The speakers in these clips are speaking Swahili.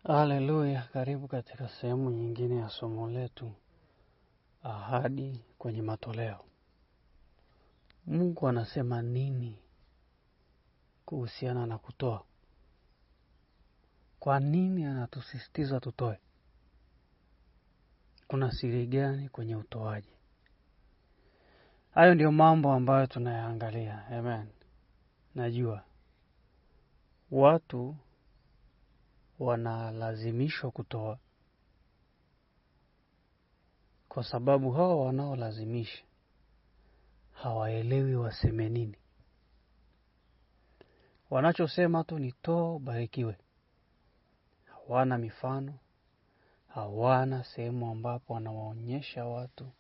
Haleluya, karibu katika sehemu nyingine ya somo letu, ahadi kwenye matoleo. Mungu anasema nini kuhusiana na kutoa? Kwa nini anatusisitiza tutoe? Kuna siri gani kwenye utoaji? Hayo ndio mambo ambayo tunayaangalia. Amen. Najua watu wanalazimishwa kutoa kwa sababu hao wanaolazimisha hawaelewi waseme nini. Wanachosema tu ni toa ubarikiwe. Hawana mifano, hawana sehemu ambapo wanawaonyesha watu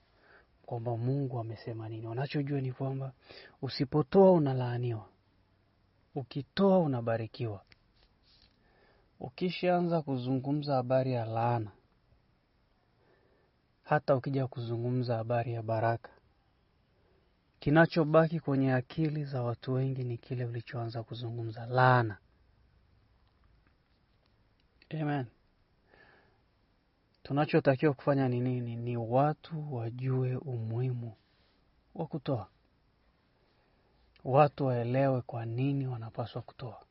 kwamba Mungu amesema nini. Wanachojua ni kwamba usipotoa unalaaniwa, ukitoa unabarikiwa. Ukishaanza kuzungumza habari ya laana, hata ukija kuzungumza habari ya baraka, kinachobaki kwenye akili za watu wengi ni kile ulichoanza kuzungumza, laana. Amen. Tunachotakiwa kufanya ni nini? Ni watu wajue umuhimu wa kutoa. Watu waelewe kwa nini wanapaswa kutoa.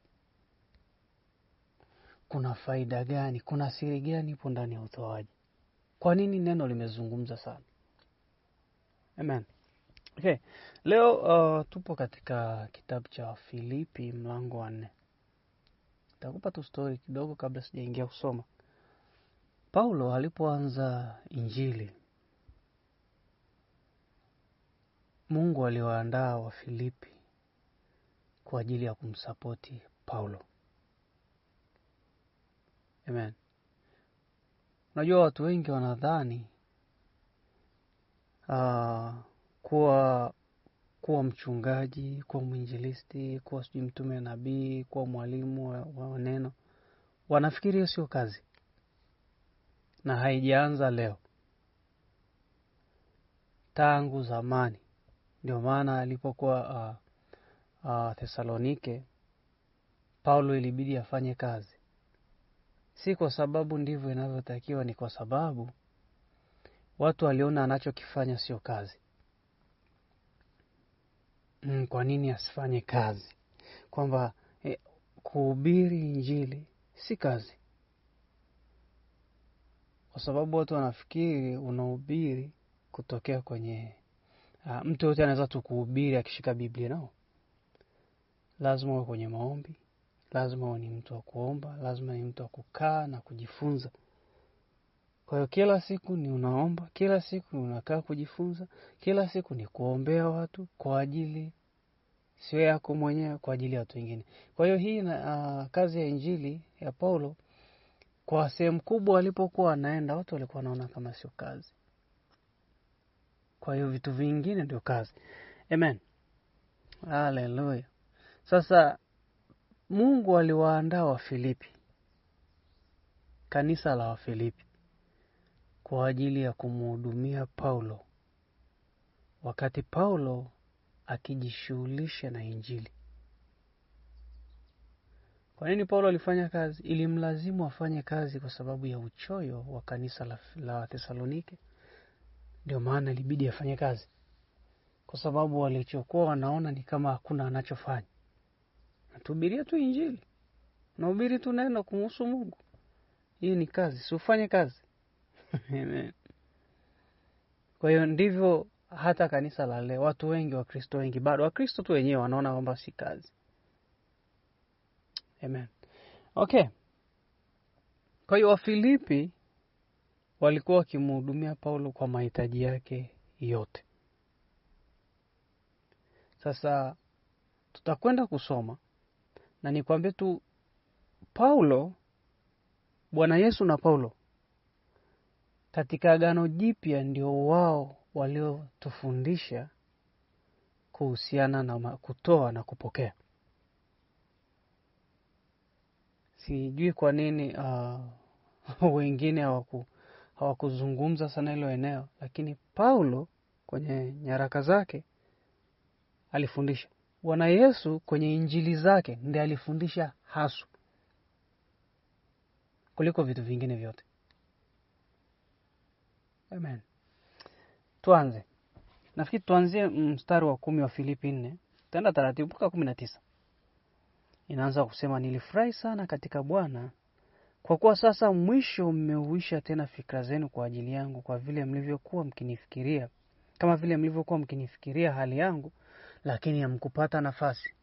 Kuna faida gani? Kuna siri gani ipo ndani ya utoaji? Kwa nini neno limezungumza sana? Amen. Okay. Leo tupo katika kitabu cha Filipi mlango wa 4. Nitakupa tu story kidogo kabla sijaingia kusoma. Paulo alipoanza injili, Mungu aliwaandaa wa Filipi kwa ajili ya kumsapoti Paulo. Amen. Unajua watu wengi wanadhani kuwa mchungaji, kuwa mwinjilisti, kuwa sijui mtume nabii, kuwa mwalimu wa neno, wanafikiri hiyo sio kazi. Na haijaanza leo. Tangu zamani. Ndio maana alipokuwa Thesalonike, Paulo ilibidi afanye kazi. Si kwa sababu ndivyo inavyotakiwa, ni kwa sababu watu waliona anachokifanya sio kazi. Kwa nini asifanye kazi? Kwamba kuhubiri injili si kazi. Kwa sababu watu wanafikiri unahubiri kutokea kwenye mtu yote anaweza tu kuhubiri akishika Biblia. No. Lazima uwe kwenye maombi, lazima uwe ni mtu wa kuomba, lazima ni mtu wa kukaa na kujifunza. Kwa hiyo kila siku ni unaomba, kila siku unakaa kujifunza, kila siku ni kuombea watu kwa ajili sio yako mwenyewe, kwa ajili ya watu wengine. Kwa hiyo hii kazi ya injili ya Paulo, kwa sehemu kubwa alipokuwa anaenda, watu walikuwa wanaona kama sio kazi. Kwa hiyo vitu vingine ndio kazi. Amen. Haleluya. Sasa Mungu aliwaandaa wa Filipi, kanisa la wa Filipi, kwa ajili ya kumhudumia Paulo, wakati Paulo akijishughulisha na injili. Kwa nini Paulo alifanya kazi? Ilimlazimu afanye kazi kwa sababu ya uchoyo wa kanisa la Thesalonike. Ndio maana ilibidi afanye kazi. Kwa sababu walichokuwa wanaona ni kama hakuna anachofanya. Natuhubiria tu injili. Nahubiri tu neno kumhusu Mungu. Hii ni kazi, si ufanye kazi. Amen. Kwa hiyo ndivyo hata kanisa la leo, watu wengi, Wakristo wengi, bado Wakristo tu wenyewe wanaona kwamba si kazi. Amen. Okay. Kwa hiyo Wafilipi walikuwa wakimhudumia Paulo kwa mahitaji yake yote. Sasa tutakwenda kusoma na nikwambie tu Paulo, Bwana Yesu na Paulo katika Agano Jipya ndio wao waliotufundisha kuhusiana na kutoa na kupokea. Sijui kwa nini wengine hawakuzungumza sana hilo eneo, lakini Paulo kwenye nyaraka zake alifundisha. Bwana Yesu kwenye injili zake ndiye alifundisha hasu kuliko vitu vingine vyote. Amen. Tuanze. Nafikiri tuanzie mstari wa 10 wa Filipi 4. Tenda taratibu mpaka 19. Inaanza kusema, nilifurahi sana katika Bwana kwa kuwa sasa mwisho mmeuisha tena fikra zenu kwa ajili yangu, kwa vile mlivyokuwa mkinifikiria, kama vile mlivyokuwa mkinifikiria hali yangu, lakini hamkupata nafasi.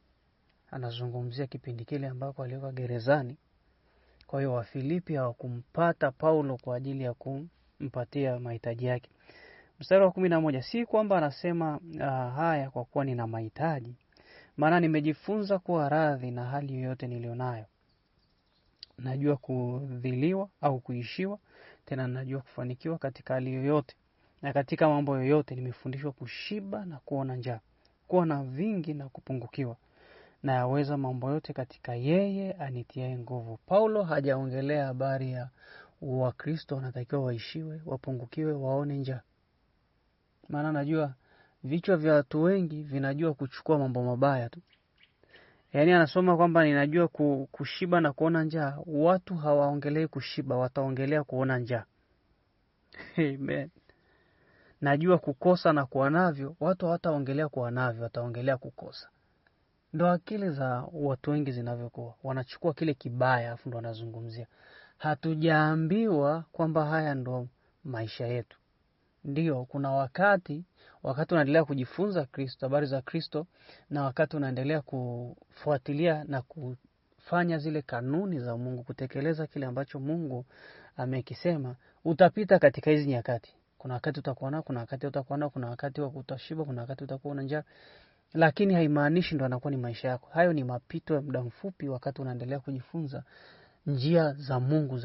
Anazungumzia kipindi kile ambako alikuwa gerezani. Kwa hiyo Wafilipi hawakumpata Paulo kwa ajili ya kumpatia mahitaji yake. Mstari wa 11, si kwamba anasema haya kwa kuwa nina mahitaji, maana nimejifunza kuwa radhi na hali yoyote nilionayo. Najua kudhiliwa au kuishiwa, tena najua kufanikiwa katika hali yoyote. Na katika mambo yoyote nimefundishwa kushiba na kuona njaa, kuwa na vingi na kupungukiwa. Na yaweza mambo yote katika yeye anitiaye nguvu. Paulo hajaongelea habari ya Wakristo wanatakiwa waishiwe, wapungukiwe, waone njaa. Maana najua vichwa vya watu wengi vinajua kuchukua mambo mabaya tu. Yaani anasoma kwamba ninajua kushiba na kuona njaa. Watu hawaongelei kushiba, wataongelea kuona njaa. Amen. Najua kukosa na kuwa navyo, watu hawataongelea kuwa navyo, wataongelea kukosa. Ndio akili za watu wengi zinavyokuwa. Wanachukua kile kibaya afu ndo wanazungumzia. Hatujaambiwa kwamba haya ndo maisha yetu. Ndio, kuna wakati unaendelea kujifunza Kristo, habari za Kristo, na wakati unaendelea kufuatilia na kufanya zile kanuni za Mungu, kutekeleza kile ambacho Mungu amekisema, utapita katika hizi nyakati. Kuna wakati utakuwa nao, kuna wakati utakuwa nao, kuna wakati wa kutashiba, kuna wakati utakuwa na njaa. Lakini haimaanishi ndo anakuwa ni maisha yako. Hayo ni mapito ya muda mfupi wakati unaendelea kujifunza njia za Mungu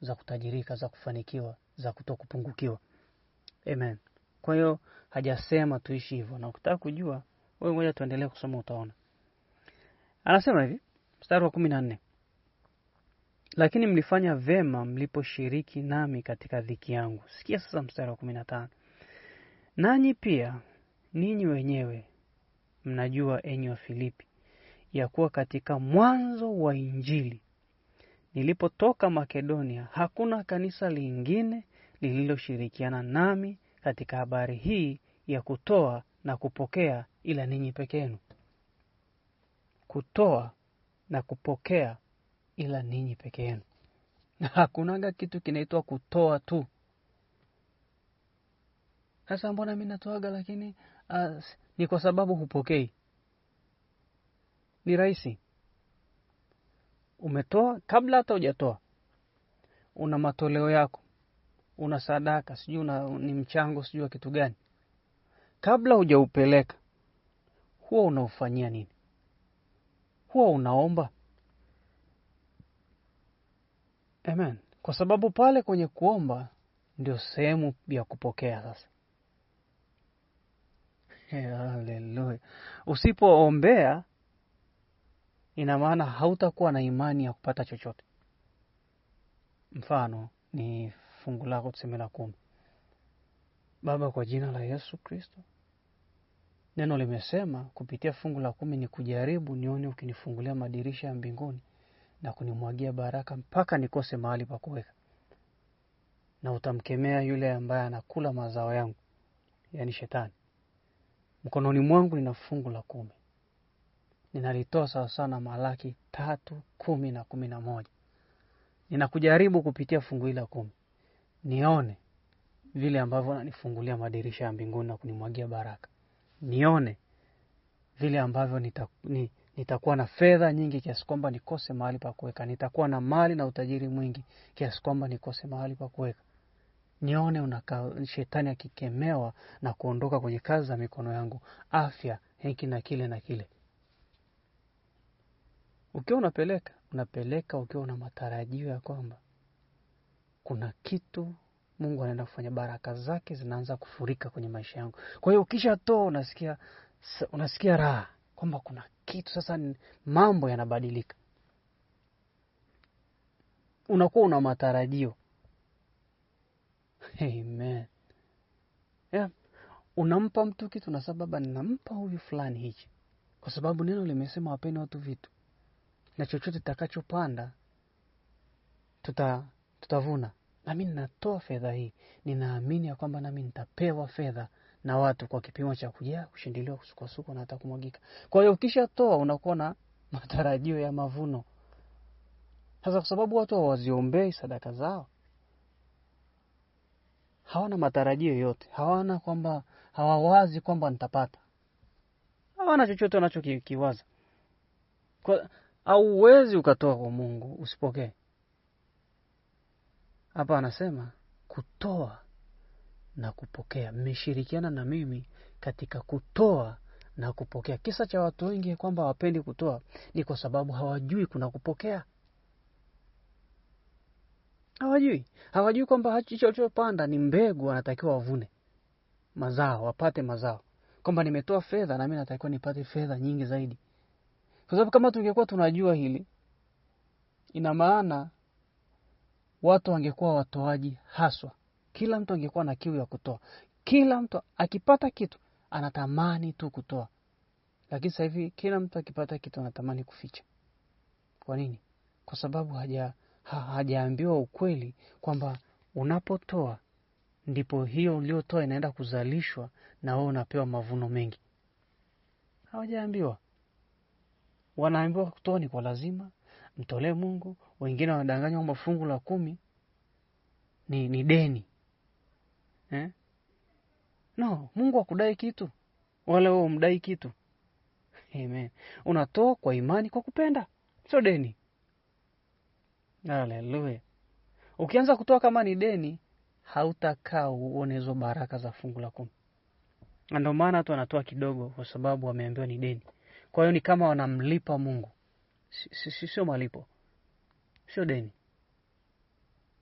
za kutajirika, za kufanikiwa, za kutokupungukiwa. Amen. Kwa hiyo hajasema tuishi hivyo. Na ukitaka kujua, wewe ngoja tuendelee kusoma utaona. Anasema hivi, mstari wa 14. Lakini mlifanya vema mliposhiriki nami katika dhiki yangu. Sikia sasa mstari wa 15. Nanyi pia ninyi wenyewe mnajua, enyi wa Filipi, ya kuwa katika mwanzo wa Injili nilipotoka Makedonia, hakuna kanisa lingine lililoshirikiana nami katika habari hii ya kutoa na kupokea ila ninyi peke yenu. Kutoa na kupokea ila ninyi peke yenu. Hakunaga kitu kinaitwa kutoa tu. Sasa mbona mimi natoaga lakini ni kwa sababu hupokei? Ni rahisi. Umetoa kabla hata hujatoa. Una matoleo yako. Una sadaka, sijui ni mchango, sijui kitu gani. Kabla hujaupeleka, huwa unaufanyia nini? Huwa unaomba. Amen. Kwa sababu pale kwenye kuomba ndio sehemu ya kupokea sasa. Hallelujah. Usipoombea ina maana hautakuwa na imani ya kupata chochote. Mfano ni fungu lako tuseme la 10. Baba, kwa jina la Yesu Kristo, neno limesema kupitia fungu la 10 ni kujaribu nione ukinifungulia madirisha ya mbinguni na kunimwagia baraka mpaka nikose mahali pa kuweka. Na utamkemea yule ambaye anakula mazao yangu, yani shetani. Mkononi mwangu nina fungu la 10. Ninalitoa sawa sana Malaki 3:10 na 11. Ninakujaribu kupitia fungu hili la 10. Nione vile ambavyo unanifungulia madirisha ya mbinguni na kunimwagia baraka. Nione vile ambavyo nitakuwa na fedha nyingi kiasi kwamba nikose mahali pa kuweka. Nitakuwa na mali na utajiri mwingi kiasi kwamba nikose mahali pa kuweka. Nione shetani akikemewa na kuondoka kwenye kazi za mikono yangu, afya, hiki na kile na kile. Ukiwa unapeleka ukiwa una matarajio ya kwamba kuna kitu Mungu anaenda kufanya, baraka zake zinaanza kufurika kwenye maisha yangu. Kwa hiyo ukishatoa unasikia raha kwamba kuna kitu sasa, mambo yanabadilika. Unakuwa una matarajio. Amen. Yeah. Unampa mtu kitu na sababu ninampa huyu fulani hichi. Kwa sababu neno limesema wapeni watu vitu. Na chochote utakachopanda tutavuna. Na mimi ninatoa fedha hii, ninaamini ya kwamba nami nitapewa fedha na watu kwa kipimo cha kujaa, kushindiliwa, kusukosuko na hata kumwagika. Kwa hiyo ukishatoa unakuwa na matarajio ya mavuno. Sasa kwa sababu watu hawaziombei sadaka zao, hawana matarajio yote, hawawazi kwamba nitapata. Hawana chochote wanachokiwaza. Hauwezi ukatoa kwa Mungu usipokee. Hapa anasema kutoa na kupokea. Mmeshirikiana na mimi katika kutoa na kupokea. Kisa cha watu wengi kwamba hawapendi kutoa ni kwa sababu hawajui kuna kupokea. Hawajui kwamba hicho walichopanda ni mbegu, wanatakiwa wavune mazao, wapate mazao. Kwamba nimetoa fedha na mimi natakiwa nipate fedha nyingi zaidi. Kwa sababu kama tungekuwa tunajua hili, ina maana watu wangekuwa watoaji haswa. Kila mtu angekuwa na kiu ya kutoa. Kila mtu akipata kitu anatamani tu kutoa. Lakini sasa hivi kila mtu akipata kitu anatamani kuficha. Kwa nini? Kwa sababu hajaambiwa ukweli kwamba unapotoa ndipo hiyo uliotoa inaenda kuzalishwa na wewe unapewa mavuno mengi. Hawajaambiwa. Wanaambiwa kutoa ni kwa lazima, mtolee Mungu. Wengine wanadanganywa kwamba fungu la 10 ni deni. No, Mungu hakudai kitu wala wewe umdai kitu. Amen. Unatoa kwa imani, kwa kupenda, sio deni. Haleluya. Ukianza kutoa kama ni deni, hautakaa uone hizo baraka za fungu la 10. Ndio maana watu wanatoa kidogo kwa sababu wameambiwa ni deni. Kwa hiyo ni kama wanamlipa Mungu. Sio malipo. Sio deni.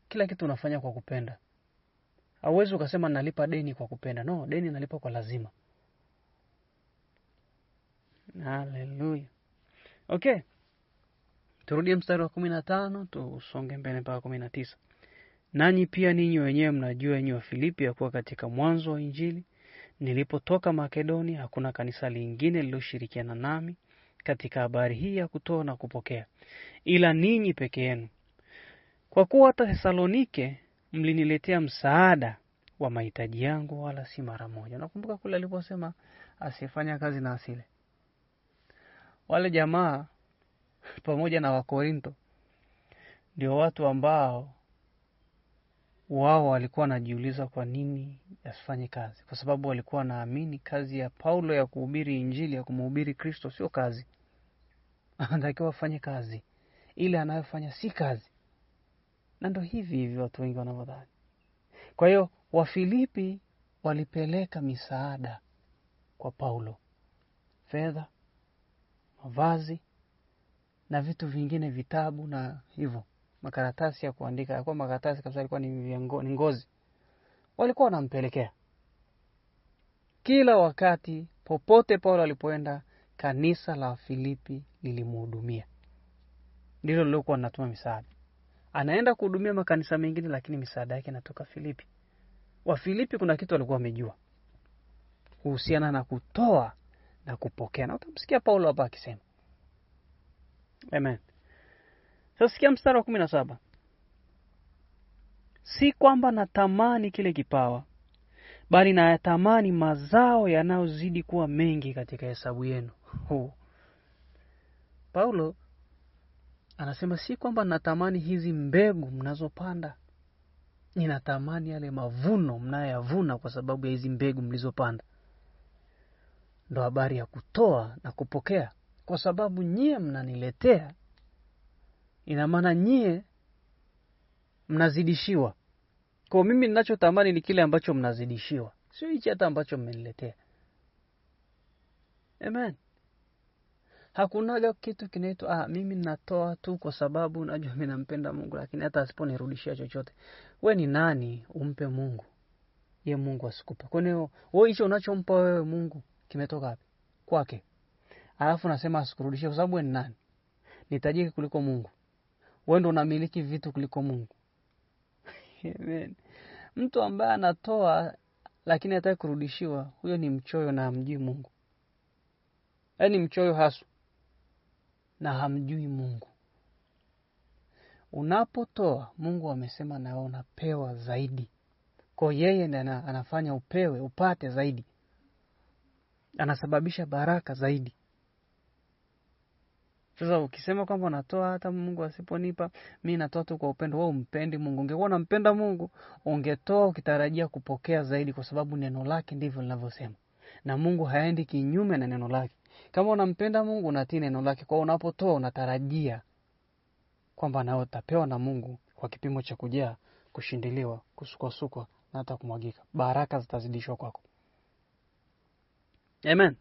Kila kitu unafanya kwa kupenda. Hauwezi ukasema nalipa deni kwa kupenda. No, deni nalipa kwa lazima. Haleluya. Okay. Turudie mstari wa 15, tusonge mbele mpaka 19. Nanyi pia ninyi wenyewe mnajua enyi wa Filipi ya kuwa katika mwanzo wa Injili nilipotoka Makedonia hakuna kanisa lingine liloshirikiana nami katika habari hii ya kutoa na kupokea, ila ninyi peke yenu. Kwa kuwa hata Thesalonike mliniletea msaada wa mahitaji yangu wala si mara moja. Nakumbuka kule aliposema asifanya kazi na asile. Wale jamaa pamoja na Wakorinto ndio watu ambao wao walikuwa wanajiuliza kwa nini asifanye kazi. Kwa sababu walikuwa wanaamini kazi ya Paulo ya kuhubiri Injili, ya kumhubiri Kristo sio kazi. Anatakiwa afanye kazi. Ile anayofanya si kazi. Na ndio hivi watu wengi wanavyodhani. Kwa hiyo Wafilipi walipeleka misaada kwa Paulo. Fedha, mavazi na vitu vingine, vitabu na hivyo. Makaratasi ya kuandika, yalikuwa makaratasi kabisa, yalikuwa ni ngozi. Walikuwa wanampelekea. Kila wakati popote Paulo alipoenda, kanisa la Filipi lilimhudumia. Ndilo lilokuwa linatuma misaada. Anaenda kuhudumia makanisa mengine lakini misaada yake inatoka Filipi. Wa Filipi kuna kitu walikuwa wamejua kuhusiana na kutoa na kupokea. Na utamsikia Paulo hapa akisema. Amen. Sasa sikia mstari wa 17. Si kwamba natamani kile kipawa, bali nayatamani mazao yanayozidi kuwa mengi katika hesabu yenu. Paulo anasema si kwamba natamani hizi mbegu mnazopanda. Ninatamani yale mavuno mnayoyavuna kwa sababu ya hizi mbegu mlizopanda. Ndio habari ya kutoa na kupokea. Kwa sababu nyie mnaniletea, ina maana nyie mnazidishiwa. Kwa mimi ninachotamani ni kile ambacho mnazidishiwa, sio hichi hata ambacho mmeniletea. Amen. Hakunaga kitu kinaitwa mimi ninatoa tu kwa sababu najua mimi nampenda Mungu, lakini hata asiponirudishia chochote. We ni nani umpe Mungu? Ye Mungu asikupe. Kwa nini wewe hicho unachompa wewe Mungu kimetoka wapi? Kwake. Alafu nasema asikurudishie kwa sababu wewe ni nani? Ni tajiri kuliko Mungu. Wewe ndio unamiliki vitu kuliko Mungu. Amen. Mtu ambaye anatoa lakini hataki kurudishiwa, huyo ni mchoyo na hamjui Mungu. Yaani mchoyo hasu na hamjui Mungu. Unapotoa, Mungu amesema na wewe unapewa zaidi. Kwa yeye ndiye anafanya upewe, upate zaidi. Anasababisha baraka zaidi. Sasa ukisema kwamba unatoa hata Mungu asiponipa, mimi natoa tu kwa upendo, wewe umpendi Mungu. Ungekuwa unampenda Mungu, ungetoa ukitarajia kupokea zaidi, kwa sababu neno lake ndivyo linavyosema. Na Mungu haendi kinyume na neno lake. Kama unampenda Mungu, unatii neno lake. Kwa unapotoa unatarajia kwamba nawe utapewa na Mungu kwa kipimo cha kujaa, kushindiliwa, kusukwa na hata kumwagika. Baraka zitazidishwa kwako. Amen.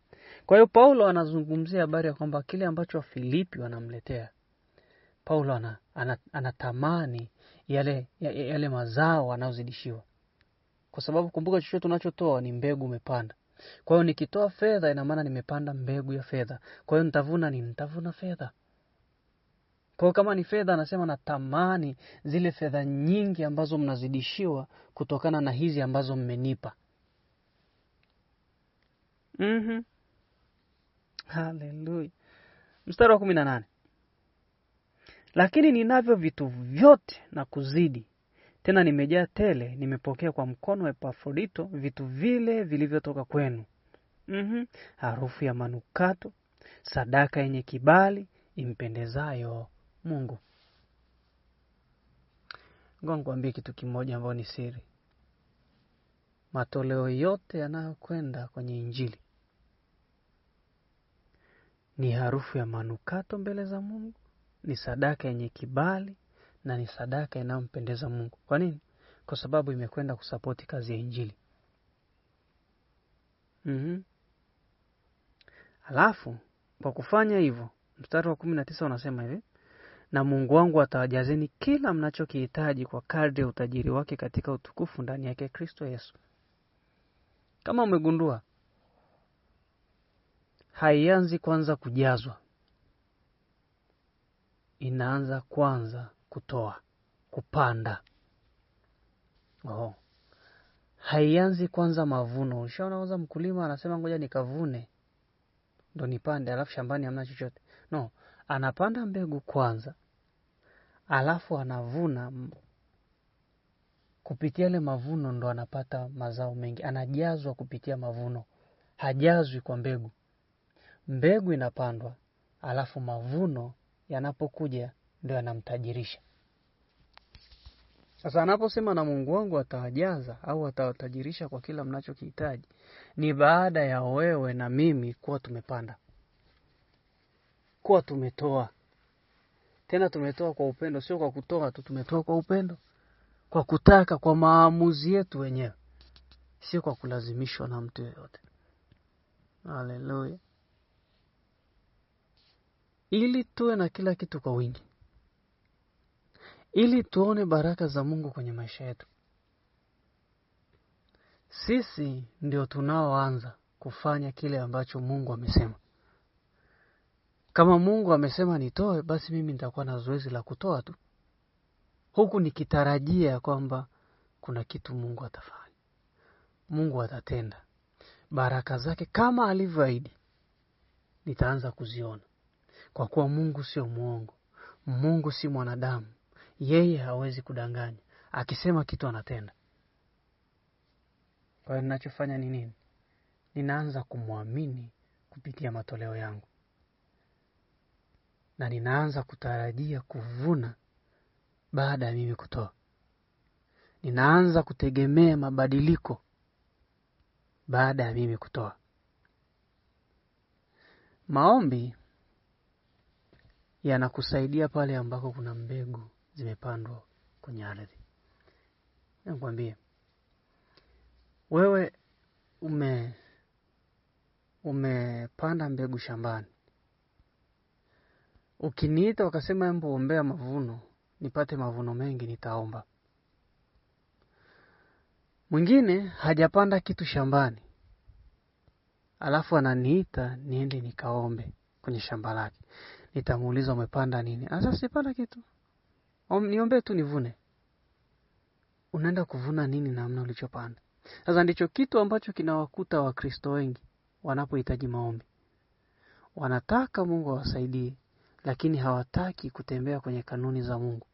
Kwa hiyo Paulo anazungumzia habari ya kwamba kile ambacho Filipi wanamletea, Paulo anatamani yale mazao anayozidishiwa. Kwa sababu kumbuka, chochote tunachotoa ni mbegu umepanda. Kwa hiyo nikitoa fedha, ina maana nimepanda mbegu ya fedha. Kwa hiyo nitavuna nini? Nitavuna fedha. Kwa hiyo kama ni fedha, anasema natamani zile fedha nyingi ambazo mnazidishiwa kutokana na hizi ambazo mmenipa. Hallelujah. Mstari wa 18. Lakini ninavyo vitu vyote na kuzidi, tena nimejaa tele, nimepokea kwa mkono wa Epafrodito vitu vile vilivyotoka kwenu. Harufu ya manukato, sadaka yenye kibali, impendezayo Mungu. Ngoja nikwambie kitu kimoja ambacho ni siri. Matoleo yote yanayokwenda kwenye Injili ni harufu ya manukato mbele za Mungu, ni sadaka yenye kibali, na ni sadaka inayompendeza Mungu. Kwa nini? Kwa sababu imekwenda kusapoti kazi ya Injili. Alafu kwa kufanya hivyo, mstari wa 19 unasema hivi: na Mungu wangu atawajazeni kila mnachokihitaji kwa kadri ya utajiri wake katika utukufu ndani yake Kristo Yesu. Kama umegundua, haianzi kwanza kujazwa, inaanza kwanza kutoa, kupanda. Haianzi kwanza mavuno. Ushaona mkulima anasema ngoja nikavune ndo nipande, alafu shambani hamna chochote. No, anapanda mbegu kwanza, alafu anavuna. Kupitia ile mavuno ndo anapata mazao mengi. Anajazwa kupitia mavuno, hajazwi kwa mbegu. Mbegu inapandwa, alafu mavuno yanapokuja ndio yanamtajirisha. Sasa anaposema na Mungu wangu atawajaza au atawatajirisha kwa kila mnachokihitaji, ni baada ya wewe na mimi kuwa tumepanda, kuwa tumetoa. Tena tumetoa kwa upendo, sio kwa kutoa tu, tumetoa kwa upendo, kwa kutaka, kwa maamuzi yetu wenyewe, sio kwa kulazimishwa na mtu yeyote. Haleluya. Ili tuwe na kila kitu kwa wingi, ili tuone baraka za Mungu kwenye maisha yetu. Sisi ndio tunaoanza kufanya kile ambacho Mungu amesema. Kama Mungu amesema nitoe, basi mimi nitakuwa na zoezi la kutoa tu, huku nikitarajia kwamba kuna kitu Mungu atafanya. Mungu atatenda. Baraka zake kama alivyoahidi nitaanza kuziona. Kwa kuwa Mungu sio muongo. Mungu si mwanadamu. Yeye hawezi kudanganya. Akisema kitu anatenda. Kwa hiyo ninachofanya ni nini? Ninaanza kumwamini kupitia matoleo yangu. Na ninaanza kutarajia kuvuna baada ya mimi kutoa. Ninaanza kutegemea mabadiliko baada ya mimi kutoa. Maombi yanakusaidia pale ambako kuna mbegu zimepandwa kwenye ardhi. Nakwambia, wewe umepanda mbegu shambani. Ukiniita ukasema hebu ombea mavuno, nipate mavuno mengi, nitaomba. Mwingine hajapanda kitu shambani, alafu ananiita niende nikaombe kwenye shamba lake. Nitamuuliza umepanda nini? Sasa sipanda kitu. Niombe tu nivune. Unaenda kuvuna nini na hamna ulichopanda? Sasa ndicho kitu ambacho kinawakuta Wakristo wengi wanapohitaji maombi. Wanataka Mungu awasaidie, lakini hawataki kutembea kwenye kanuni za Mungu.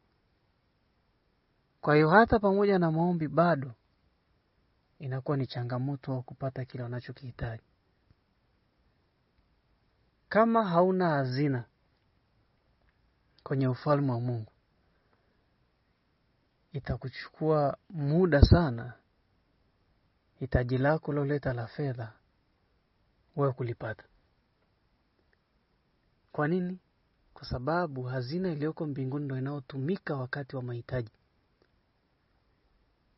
Kwa hiyo hata pamoja na maombi bado inakuwa ni changamoto wa kupata kile unachokihitaji. Kama hauna hazina kwenye ufalme wa Mungu, itakuchukua muda sana hitaji lako loleta la fedha wewe kulipata. Kwa nini? Kwa sababu hazina iliyoko mbinguni ndio inayotumika wakati wa mahitaji.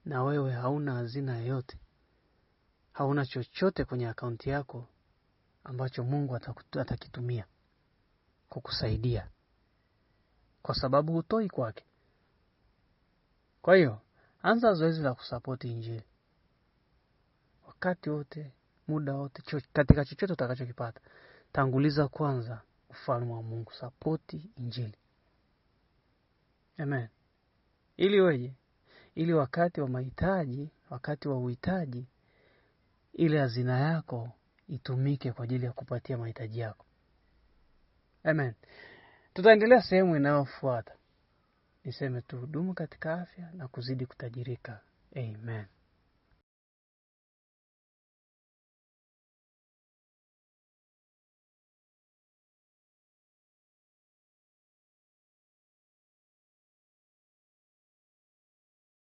Na wewe hauna hazina yoyote. Hauna chochote kwenye akaunti yako ambacho Mungu atakitumia kukusaidia. Kwa sababu hutoi kwake. Kwa hiyo, anza zoezi la kusupport injili. Wakati wote, muda wote, katika chochote utakachokipata, tanguliza kwanza ufalme wa Mungu, support injili. Amen. Ili weje, ili wakati wa mahitaji, wakati wa uhitaji, ile hazina yako itumike kwa ajili ya kupatia mahitaji yako. Amen. Tutaendelea sehemu inayofuata. Niseme tu, dumu katika afya na kuzidi kutajirika. Amen.